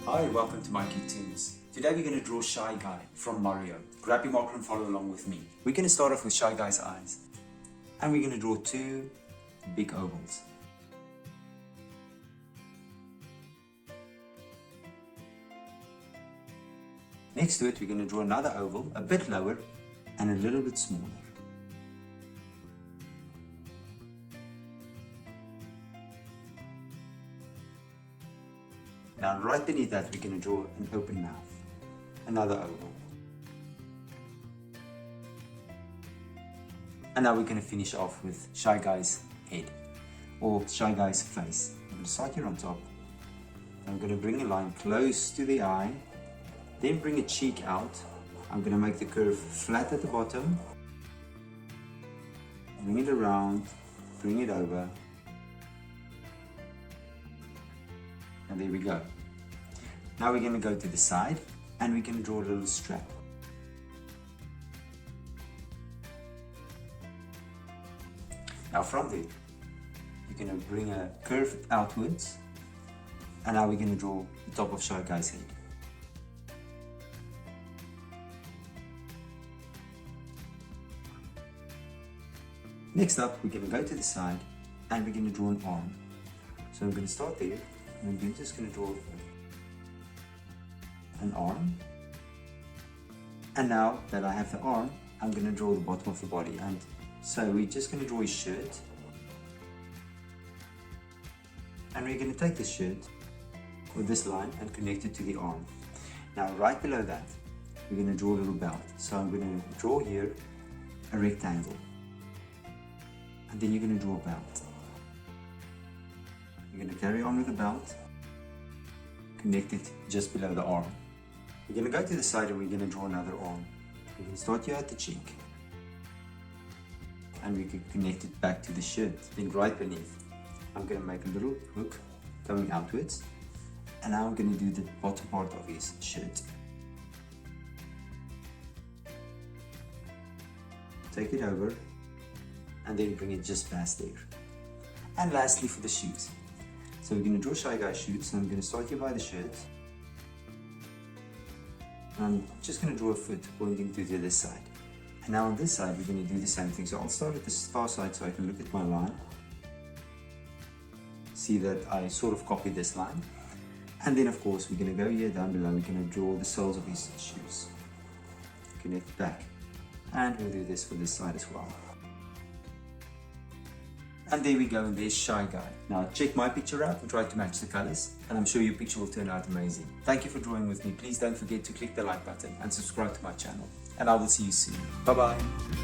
Hi, welcome to mycutetoons. Today we're going to draw Shy Guy from Mario. Grab your marker and follow along with me. We're going to start off with Shy Guy's eyes. And we're going to draw two big ovals. Next to it we're going to draw another oval, a bit lower and a little bit smaller. Now right beneath that we're going to draw an open mouth, another oval. And now we're going to finish off with Shy Guy's head, or Shy Guy's face. I'm going to start here on top. I'm going to bring a line close to the eye, then bring a cheek out. I'm going to make the curve flat at the bottom, bring it around, bring it over, and there we go. Now we're going to go to the side and we're going to draw a little strap. Now from there, you're going to bring a curve outwards, and now we're going to draw the top of Shy Guy's head. Next up, we're going to go to the side and we're going to draw an arm. So I'm going to start there and we're just going to draw an arm. And now that I have the arm, I'm going to draw the bottom of the body. And so we're just going to draw his shirt. And we're going to take this shirt with this line and connect it to the arm. Now right below that, we're going to draw a little belt. So I'm going to draw here a rectangle. And then you're going to draw a belt. You're going to carry on with the belt, connect it just below the arm. We're going to go to the side and we're going to draw another arm. We're going to start here at the cheek. And we can connect it back to the shirt. Then right beneath, I'm going to make a little hook going outwards. And now I'm going to do the bottom part of his shirt. Take it over and then bring it just past there. And lastly, for the shoes. So we're going to draw Shy Guy's shoes. So I'm going to start here by the shirt. And I'm just going to draw a foot pointing to the other side. And now on this side, we're going to do the same thing. So I'll start at the far side so I can look at my line. See that I sort of copied this line. And then of course, we're going to go here down below. We're going to draw the soles of his shoes. Connect back. And we'll do this for this side as well. And there we go, and there's Shy Guy. Now check my picture out and try to match the colors, and I'm sure your picture will turn out amazing. Thank you for drawing with me. Please don't forget to click the like button and subscribe to my channel. And I will see you soon. Bye bye.